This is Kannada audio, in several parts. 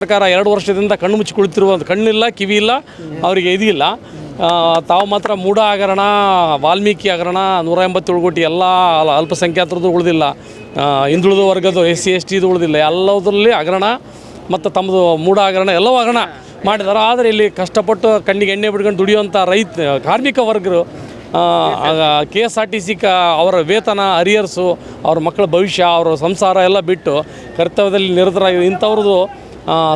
ಸರ್ಕಾರ 2 ವರ್ಷದಿಂದ ಕಣ್ಣು ಮುಚ್ಚಿ ಕುಳಿತಿರುವ ಕಣ್ಣಿಲ್ಲ ಕಿವಿ ಇಲ್ಲ ಅವರಿಗೆ ಇದಿಲ್ಲ. ತಾವು ಮಾತ್ರ ಮೂಢ ಹಗರಣ, ವಾಲ್ಮೀಕಿ ಹಗರಣ, 187 ಕೋಟಿ ಎಲ್ಲ ಅಲ್ಪಸಂಖ್ಯಾತರದ್ದು ಉಳಿದಿಲ್ಲ, ಹಿಂದುಳಿದ ವರ್ಗದ SC ST ಉಳಿದಿಲ್ಲ, ಎಲ್ಲದರಲ್ಲಿ ಹಗರಣ ಮತ್ತು ತಮ್ಮದು ಮೂಢ ಹಗರಣ ಎಲ್ಲವೂ ಹಗರಣ ಮಾಡಿದ್ದಾರೆ. ಆದರೆ ಇಲ್ಲಿ ಕಷ್ಟಪಟ್ಟು ಕಣ್ಣಿಗೆ ಎಣ್ಣೆ ಬಿಡ್ಕೊಂಡು ದುಡಿಯುವಂಥ ಕಾರ್ಮಿಕ ವರ್ಗರು KSRTC ಅವರ ವೇತನ, ಅರಿಯರ್ಸು, ಅವ್ರ ಮಕ್ಕಳ ಭವಿಷ್ಯ, ಅವರ ಸಂಸಾರ ಎಲ್ಲ ಬಿಟ್ಟು ಕರ್ತವ್ಯದಲ್ಲಿ ನಿರತರಾಗಿ ಇಂಥವ್ರದ್ದು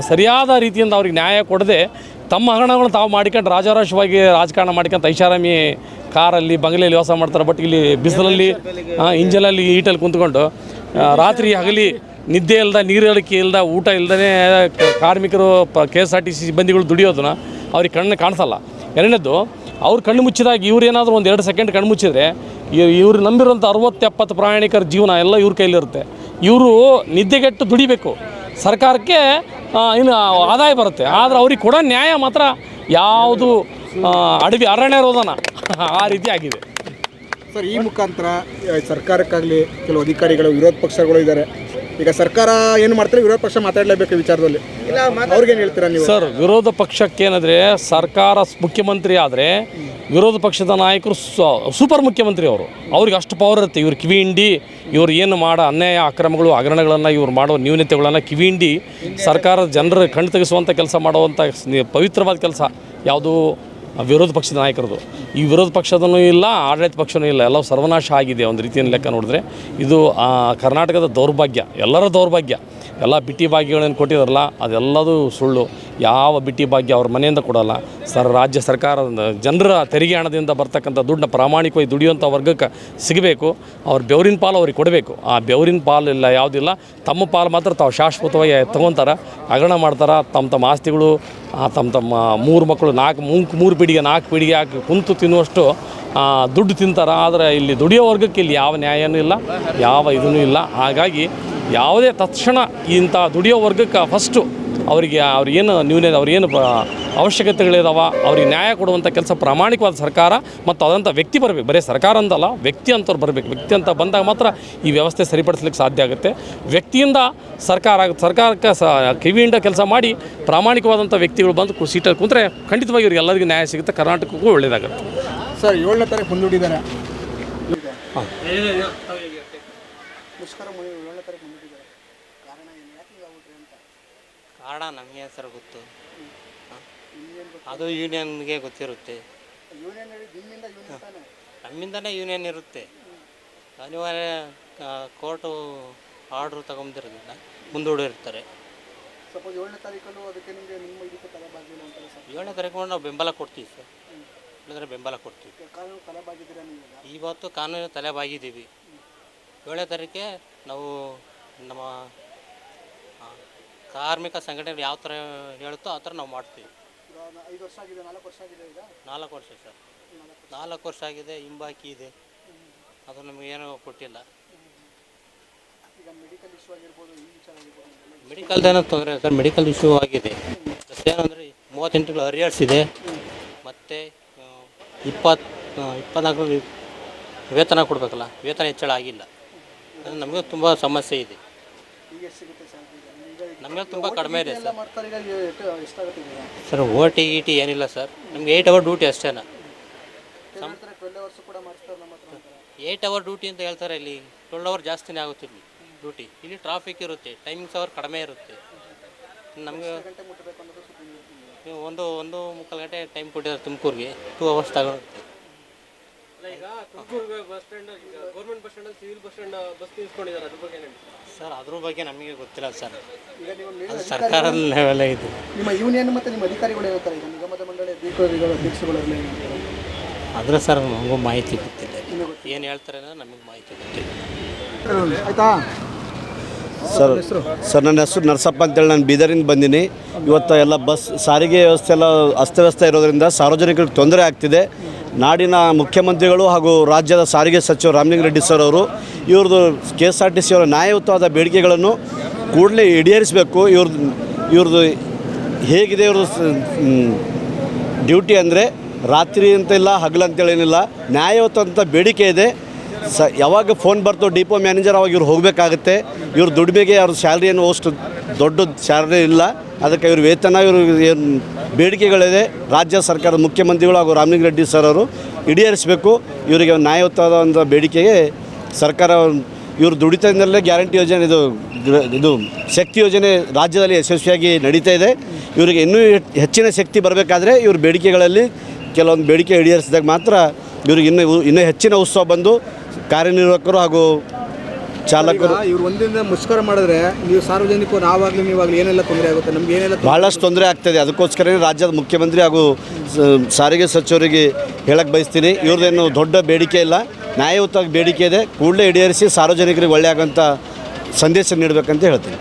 ಸರಿಯಾದ ರೀತಿಯಿಂದ ಅವ್ರಿಗೆ ನ್ಯಾಯ ಕೊಡದೆ ತಮ್ಮ ಹಗರಣಗಳನ್ನು ತಾವು ಮಾಡ್ಕೊಂಡು ರಾಜಾರೋಷವಾಗಿ ರಾಜಕಾರಣ ಮಾಡ್ಕೊಂತ ಐಷಾರಾಮಿ ಕಾರಲ್ಲಿ ಬಂಗಲೆಯಲ್ಲಿ ವಾಸ ಮಾಡ್ತಾರೆ. ಬಟ್ ಇಲ್ಲಿ ಬಿಸಿಲಲ್ಲಿ ಇಂಜಲಲ್ಲಿ ಈಟಲ್ಲಿ ಕುಂತ್ಕೊಂಡು ರಾತ್ರಿ ಹಗಲಿ ನಿದ್ದೆ ಇಲ್ಲದ, ನೀರಳಿಕೆ ಇಲ್ಲದ, ಊಟ ಇಲ್ಲದೇ ಕಾರ್ಮಿಕರು KSRTC ಸಿಬ್ಬಂದಿಗಳು ದುಡಿಯೋದನ್ನ ಅವ್ರಿಗೆ ಕಣ್ಣು ಕಾಣಿಸಲ್ಲ. ಎರಡನೇದು, ಅವ್ರು ಕಣ್ಣು ಮುಚ್ಚಿದಾಗ ಇವ್ರು ಏನಾದರೂ ಒಂದು 2 ಸೆಕೆಂಡ್ ಕಣ್ಣು ಮುಚ್ಚಿದ್ರೆ ಇವ್ರು ನಂಬಿರೋಂಥ 60-70 ಪ್ರಯಾಣಿಕರ ಜೀವನ ಎಲ್ಲ ಇವ್ರ ಕೈಲಿರುತ್ತೆ. ಇವರು ನಿದ್ದೆಗೆಟ್ಟು ದುಡಿಬೇಕು, ಸರ್ಕಾರಕ್ಕೆ ಇನ್ನು ಆದಾಯ ಬರುತ್ತೆ. ಆದರೆ ಅವ್ರಿಗೆ ಕೊಡೋ ನ್ಯಾಯ ಮಾತ್ರ ಯಾವುದು ಅರಣ್ಯ ರೋದನ ಆ ರೀತಿ ಆಗಿದೆ ಸರ್. ಈ ಮುಖಾಂತರ ಸರ್ಕಾರಕ್ಕಾಗಲಿ ಕೆಲವು ಅಧಿಕಾರಿಗಳು, ವಿರೋಧ ಪಕ್ಷಗಳು ಇದ್ದಾರೆ. ಈಗ ಸರ್ಕಾರ ಏನು ಮಾಡ್ತಾರೆ, ವಿರೋಧ ಪಕ್ಷ ಮಾತಾಡಲೇಬೇಕು ವಿಚಾರದಲ್ಲಿ. ಅವ್ರಿಗೇನು ಹೇಳ್ತೀರಾ ನೀವು? ಸರ್, ವಿರೋಧ ಪಕ್ಷಕ್ಕೇನಾದರೆ ಸರ್ಕಾರ ಮುಖ್ಯಮಂತ್ರಿ ಆದರೆ ವಿರೋಧ ಪಕ್ಷದ ನಾಯಕರು ಸೂಪರ್ ಮುಖ್ಯಮಂತ್ರಿ ಅವ್ರಿಗೆ ಅಷ್ಟು ಪವರ್ ಇರುತ್ತೆ. ಇವ್ರು ಕಿವಿ ಹಿಂಡಿ ಇವ್ರು ಏನು ಮಾಡೋ ಅನ್ಯಾಯ, ಅಕ್ರಮಗಳು, ಹಗರಣಗಳನ್ನು ಇವ್ರು ಮಾಡೋ ನ್ಯೂನತೆಗಳನ್ನು ಕಿವಿ ಹಿಂಡಿ ಸರ್ಕಾರದ ಜನರ ಕಣ್ಣು ತೆಗೆಸುವಂಥ ಕೆಲಸ ಮಾಡುವಂಥ ಪವಿತ್ರವಾದ ಕೆಲಸ ಯಾವುದು ವಿರೋಧ ಪಕ್ಷದ ನಾಯಕರದು. ಈ ವಿರೋಧ ಪಕ್ಷದೂ ಇಲ್ಲ, ಆಡಳಿತ ಪಕ್ಷವೂ ಇಲ್ಲ, ಎಲ್ಲ ಸರ್ವನಾಶ ಆಗಿದೆ ಒಂದು ರೀತಿಯ ಲೆಕ್ಕ ನೋಡಿದ್ರೆ. ಇದು ಕರ್ನಾಟಕದ ದೌರ್ಭಾಗ್ಯ, ಎಲ್ಲರ ದೌರ್ಭಾಗ್ಯ. ಎಲ್ಲ ಬಿಟ್ಟಿ ಭಾಗ್ಯಗಳನ್ನು ಕೊಟ್ಟಿದಾರಲ್ಲ ಅದೆಲ್ಲದೂ ಸುಳ್ಳು. ಯಾವ ಬಿಟ್ಟಿ ಭಾಗ್ಯ ಅವ್ರ ಮನೆಯಿಂದ ಕೊಡೋಲ್ಲ. ರಾಜ್ಯ ಸರ್ಕಾರದ ಜನರ ತೆರಿಗೆ ಹಣದಿಂದ ಬರ್ತಕ್ಕಂಥ ದುಡ್ಡನ್ನ ಪ್ರಾಮಾಣಿಕವಾಗಿ ದುಡಿಯುವಂಥ ವರ್ಗಕ್ಕೆ ಸಿಗಬೇಕು. ಅವ್ರ ಬೆವರಿನ ಪಾಲು ಅವ್ರಿಗೆ ಕೊಡಬೇಕು. ಆ ಬೆವರಿನ ಪಾಲು ಇಲ್ಲ, ಯಾವುದಿಲ್ಲ. ತಮ್ಮ ಪಾಲು ಮಾತ್ರ ತಾವು ಶಾಶ್ವತವಾಗಿ ತೊಗೊತಾರೆ, ಹಗರಣ ಮಾಡ್ತಾರೆ. ತಮ್ಮ ಆಸ್ತಿಗಳು, ತಮ್ಮ 3 ಮಕ್ಕಳು 3 ಪೀಳಿಗೆ 4 ಪೀಳಿಗೆ ಹಾಕಿ ಕುಂತು ತಿನ್ನುವಷ್ಟು ದುಡ್ಡು ತಿಂತಾರೆ. ಆದರೆ ಇಲ್ಲಿ ದುಡಿಯೋ ವರ್ಗಕ್ಕೆ ಇಲ್ಲಿ ಯಾವ ನ್ಯಾಯನೂ ಇಲ್ಲ, ಯಾವ ಇದೂ ಇಲ್ಲ. ಹಾಗಾಗಿ ಯಾವುದೇ ತಕ್ಷಣ ಇಂಥ ದುಡಿಯೋ ವರ್ಗಕ್ಕೆ ಫಸ್ಟು ಅವ್ರಿಗೇನು ಅವ್ರಿಗೇನು ಅವಶ್ಯಕತೆಗಳಿದಾವ ಅವ್ರಿಗೆ ನ್ಯಾಯ ಕೊಡುವಂಥ ಕೆಲಸ ಪ್ರಾಮಾಣಿಕವಾದ ಸರ್ಕಾರ ಮತ್ತು ಅದಂಥ ವ್ಯಕ್ತಿ ಬರಬೇಕು. ಬರೀ ಸರ್ಕಾರ ಅಂತಲ್ಲ, ವ್ಯಕ್ತಿ ಅಂತವ್ರು ಬರಬೇಕು. ವ್ಯಕ್ತಿ ಅಂತ ಬಂದಾಗ ಮಾತ್ರ ಈ ವ್ಯವಸ್ಥೆ ಸರಿಪಡಿಸ್ಲಿಕ್ಕೆ ಸಾಧ್ಯ ಆಗುತ್ತೆ. ವ್ಯಕ್ತಿಯಿಂದ ಸರ್ಕಾರಕ್ಕೆ ಕಿವಿಯಿಂದ ಕೆಲಸ ಮಾಡಿ ಪ್ರಾಮಾಣಿಕವಾದಂಥ ವ್ಯಕ್ತಿಗಳು ಬಂದು ಸೀಟಲ್ಲಿ ಕೂತ್ರೆ ಖಂಡಿತವಾಗಿ ಇವ್ರಿಗೆ ಎಲ್ಲರಿಗೂ ನ್ಯಾಯ ಸಿಗುತ್ತೆ, ಕರ್ನಾಟಕಕ್ಕೂ ಒಳ್ಳೆಯದಾಗುತ್ತೆ. ಸರ್, 7ನೇ ತಾರೀಕು ಮುಂದೂಡಿದ್ದಾರೆ. ಕಾರಣ ನಮಗೆ ಸರ್ ಗೊತ್ತು, ಅದು ಯೂನಿಯನ್ಗೆ ಗೊತ್ತಿರುತ್ತೆ. ನಮ್ಮಿಂದನೇ ಯೂನಿಯನ್ ಇರುತ್ತೆ. ಅನಿವಾರ್ಯ ಕೋರ್ಟು ಆರ್ಡ್ರು ತಗೊಂಡಿರೋದ್ರಿಂದ ಮುಂದೂಡಿರ್ತಾರೆ. 7ನೇ ತಾರೀಕು ನಾವು ಬೆಂಬಲ ಕೊಡ್ತೀವಿ ಸರ್. ಇಲ್ಲಂದರೆ ಬೆಂಬಲ ಕೊಡ್ತೀವಿ. ಇವತ್ತು ಕಾನೂನು ತಲೆಬಾಗಿದ್ದೀವಿ. 7ನೇ ತಾರೀಕೆ ನಾವು ನಮ್ಮ ಕಾರ್ಮಿಕ ಸಂಘಟನೆ ಯಾವ ಥರ ಹೇಳುತ್ತೋ ಆ ಥರ ನಾವು ಮಾಡ್ತೀವಿ. 5 ವರ್ಷ ಆಗಿದೆ, 4 ವರ್ಷ ಆಗಿದೆ. ಈಗ 4 ವರ್ಷ ಸರ್, 4 ವರ್ಷ ಆಗಿದೆ. ಹಿಂಬಾಕಿ ಇದೆ, ಅದು ನಮಗೇನೂ ಕೊಟ್ಟಿಲ್ಲ. ಈಗ ಮೆಡಿಕಲ್ ಇಶ್ಯೂ ಆಗಿರ್ಬೋದು, ಈ ವಿಚಾರ ಆಗಿರ್ಬೋದು, ಮೆಡಿಕಲ್ದೇನೋ ತೊಂದರೆ ಸರ್. ಮೆಡಿಕಲ್ ಇಶ್ಯೂ ಆಗಿದೆ. ಏನಂದರೆ 38 ಅರಿಯರ್ಸ್ ಇದೆ. ಮತ್ತು 24 ವೇತನ ಕೊಡಬೇಕಲ್ಲ, ವೇತನ ಹೆಚ್ಚಳ ಆಗಿಲ್ಲ. ಅದು ನಮಗೆ ತುಂಬ ಸಮಸ್ಯೆ ಇದೆ. ನಮಗೆ ತುಂಬ ಕಡಿಮೆ ಇದೆ ಸರ್. ಸರ್, OT GT ಏನಿಲ್ಲ ಸರ್. ನಮಗೆ 8 ಅವರ್ ಡ್ಯೂಟಿ ಅಷ್ಟೇ. 8 ಅವರ್ ಡ್ಯೂಟಿ ಅಂತ ಹೇಳ್ತಾರೆ. ಇಲ್ಲಿ 12 ಅವರ್ ಜಾಸ್ತಿನೇ ಆಗುತ್ತೆ ಇಲ್ಲಿ ಡ್ಯೂಟಿ. ಇಲ್ಲಿ ಟ್ರಾಫಿಕ್ ಇರುತ್ತೆ, ಟೈಮಿಂಗ್ಸ್ ಅವರ್ ಕಡಿಮೆ ಇರುತ್ತೆ. ನಮಗೆ 1-1.25 ಗಂಟೆ ಟೈಮ್ ಕೊಟ್ಟಿದ್ದಾರೆ ತುಮಕೂರಿಗೆ. 2 ಅವರ್ಸ್ ತಗೊಳುತ್ತೆ. ಸರ್, ಅದ್ರ ಬಗ್ಗೆ ನಮಗೆ ಗೊತ್ತಿಲ್ಲ ಸರ್. ಅದು ಸರ್ಕಾರದ ಲೆವೆಲೇ ಇದೆ. ನಿಮ್ಮ ಯೂನಿಯನ್ ಮತ್ತು ನಿಮ್ಮ ಅಧಿಕಾರಿಗಳು ಹೇಳ್ತಾರೆ, ಈಗ ನಿಗಮದ ಮಂಡಳಿ ಅಧ್ಯಕ್ಷರುಗಳು ಆದರೆ ಸರ್ ನಮಗೂ ಮಾಹಿತಿ ಗೊತ್ತಿಲ್ಲ. ಏನು ಹೇಳ್ತಾರೆ ಅನ್ನೋದು ನಮಗೆ ಮಾಹಿತಿ ಗೊತ್ತಿಲ್ಲ. ಆಯಿತಾ ಸರ್, ನನ್ನ ಹೆಸರು ನರಸಪ್ಪ ಅಂತೇಳಿ ನಾನು ಬೀದರಿಂದ ಬಂದೀನಿ. ಇವತ್ತು ಎಲ್ಲ ಬಸ್ ಸಾರಿಗೆ ವ್ಯವಸ್ಥೆ ಎಲ್ಲ ಅಸ್ತವ್ಯಸ್ತ ಇರೋದರಿಂದ ಸಾರ್ವಜನಿಕರಿಗೆ ತೊಂದರೆ ಆಗ್ತಿದೆ. ನಾಡಿನ ಮುಖ್ಯಮಂತ್ರಿಗಳು ಹಾಗೂ ರಾಜ್ಯದ ಸಾರಿಗೆ ಸಚಿವ ರಾಮಲಿಂಗಾರೆಡ್ಡಿ ಸರ್ ಅವರು ಇವ್ರದ್ದು KSRTC ಅವರ ನ್ಯಾಯಯುತವಾದ ಬೇಡಿಕೆಗಳನ್ನು ಕೂಡಲೇ ಈಡೇರಿಸಬೇಕು. ಇವ್ರದ್ದು ಹೇಗಿದೆ ಇವ್ರದ್ದು ಡ್ಯೂಟಿ ಅಂದರೆ ರಾತ್ರಿ ಅಂತಿಲ್ಲ, ಹಗಲಂತೇಳೇನಿಲ್ಲ, ನ್ಯಾಯಯುತವಂಥ ಬೇಡಿಕೆ ಇದೆ. ಯಾವಾಗ ಫೋನ್ ಬರ್ತೋ ಡಿಪೋ ಮ್ಯಾನೇಜರ್ ಅವಾಗ ಇವ್ರು ಹೋಗಬೇಕಾಗುತ್ತೆ. ಇವ್ರ ದುಡಿಮೆಗೆ ಅವ್ರ ಸ್ಯಾಲ್ರಿ ಏನು ಅಷ್ಟು ದೊಡ್ಡ ಸ್ಯಾಲ್ರಿ ಇಲ್ಲ. ಅದಕ್ಕೆ ಇವ್ರ ವೇತನ ಇವರು ಏನು ಬೇಡಿಕೆಗಳಿದೆ ರಾಜ್ಯ ಸರ್ಕಾರದ ಮುಖ್ಯಮಂತ್ರಿಗಳು ಹಾಗೂ ರಾಮಲಿಂಗ ರೆಡ್ಡಿ ಸರ್ ಅವರು ಈಡೇರಿಸಬೇಕು. ಇವರಿಗೆ ನ್ಯಾಯಯುತವಾದ ಒಂದು ಬೇಡಿಕೆಗೆ ಸರ್ಕಾರ ಇವರು ದುಡಿತದಿಂದಲೇ ಗ್ಯಾರಂಟಿ ಯೋಜನೆ ಇದು ಶಕ್ತಿ ಯೋಜನೆ ರಾಜ್ಯದಲ್ಲಿ ಯಶಸ್ವಿಯಾಗಿ ನಡೀತಾ ಇದೆ. ಇವರಿಗೆ ಇನ್ನೂ ಹೆಚ್ಚಿನ ಶಕ್ತಿ ಬರಬೇಕಾದ್ರೆ ಇವ್ರ ಬೇಡಿಕೆಗಳಲ್ಲಿ ಕೆಲವೊಂದು ಬೇಡಿಕೆ ಈಡೇರಿಸಿದಾಗ ಮಾತ್ರ ಇವ್ರಿಗೆ ಇನ್ನೂ ಹೆಚ್ಚಿನ ಉತ್ಸವ ಬಂದು ಕಾರ್ಯನಿರ್ವಾಹಕರು ಹಾಗೂ ಚಾಲಕರು ಇವ್ರು ಒಂದಿನ ಮುಷ್ಕರ ಮಾಡಿದ್ರೆ ನೀವು ಸಾರ್ವಜನಿಕರು ನಾವಾಗಲಿ ನೀವಾಗಲಿ ಏನೆಲ್ಲ ತೊಂದರೆ ಆಗುತ್ತೆ, ನಮ್ಗೆ ಏನೆಲ್ಲ ಭಾಳಷ್ಟು ತೊಂದರೆ ಆಗ್ತಾಯಿದೆ. ಅದಕ್ಕೋಸ್ಕರ ರಾಜ್ಯದ ಮುಖ್ಯಮಂತ್ರಿ ಹಾಗೂ ಸಾರಿಗೆ ಸಚಿವರಿಗೆ ಹೇಳಕ್ಕೆ ಬಯಸ್ತೀನಿ, ಇವ್ರದ್ದೇನು ದೊಡ್ಡ ಬೇಡಿಕೆ ಇಲ್ಲ, ನ್ಯಾಯಯುತವಾಗಿ ಬೇಡಿಕೆ ಇದೆ. ಕೂಡಲೇ ಈಡೇರಿಸಿ ಸಾರ್ವಜನಿಕರಿಗೆ ಒಳ್ಳೆಯ ಆಗೋಂಥ ಸಂದೇಶ ನೀಡಬೇಕಂತ ಹೇಳ್ತೀನಿ.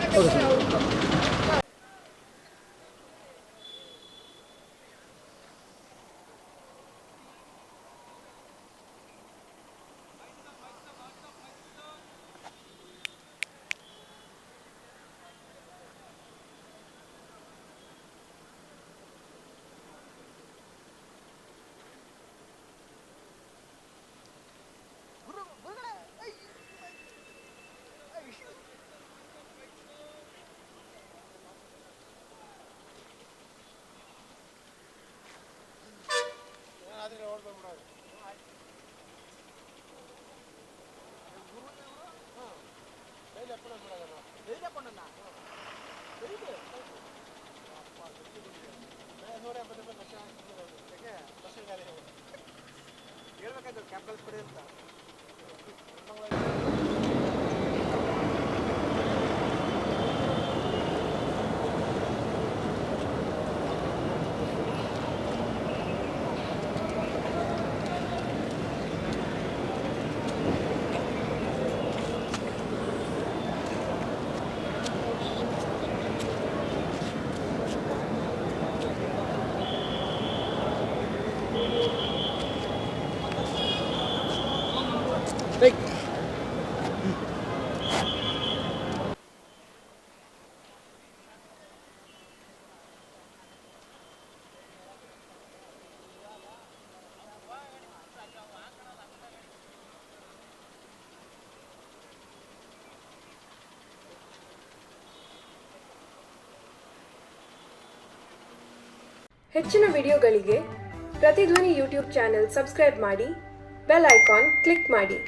ಹೆಚ್ಚಿನ ವಿಡಿಯೋಗಳಿಗೆ ಪ್ರತಿಧ್ವನಿ ಯೂಟ್ಯೂಬ್ ಚಾನೆಲ್ ಸಬ್ಸ್ಕ್ರೈಬ್ ಮಾಡಿ, ಬೆಲ್ ಐಕಾನ್ ಕ್ಲಿಕ್ ಮಾಡಿ.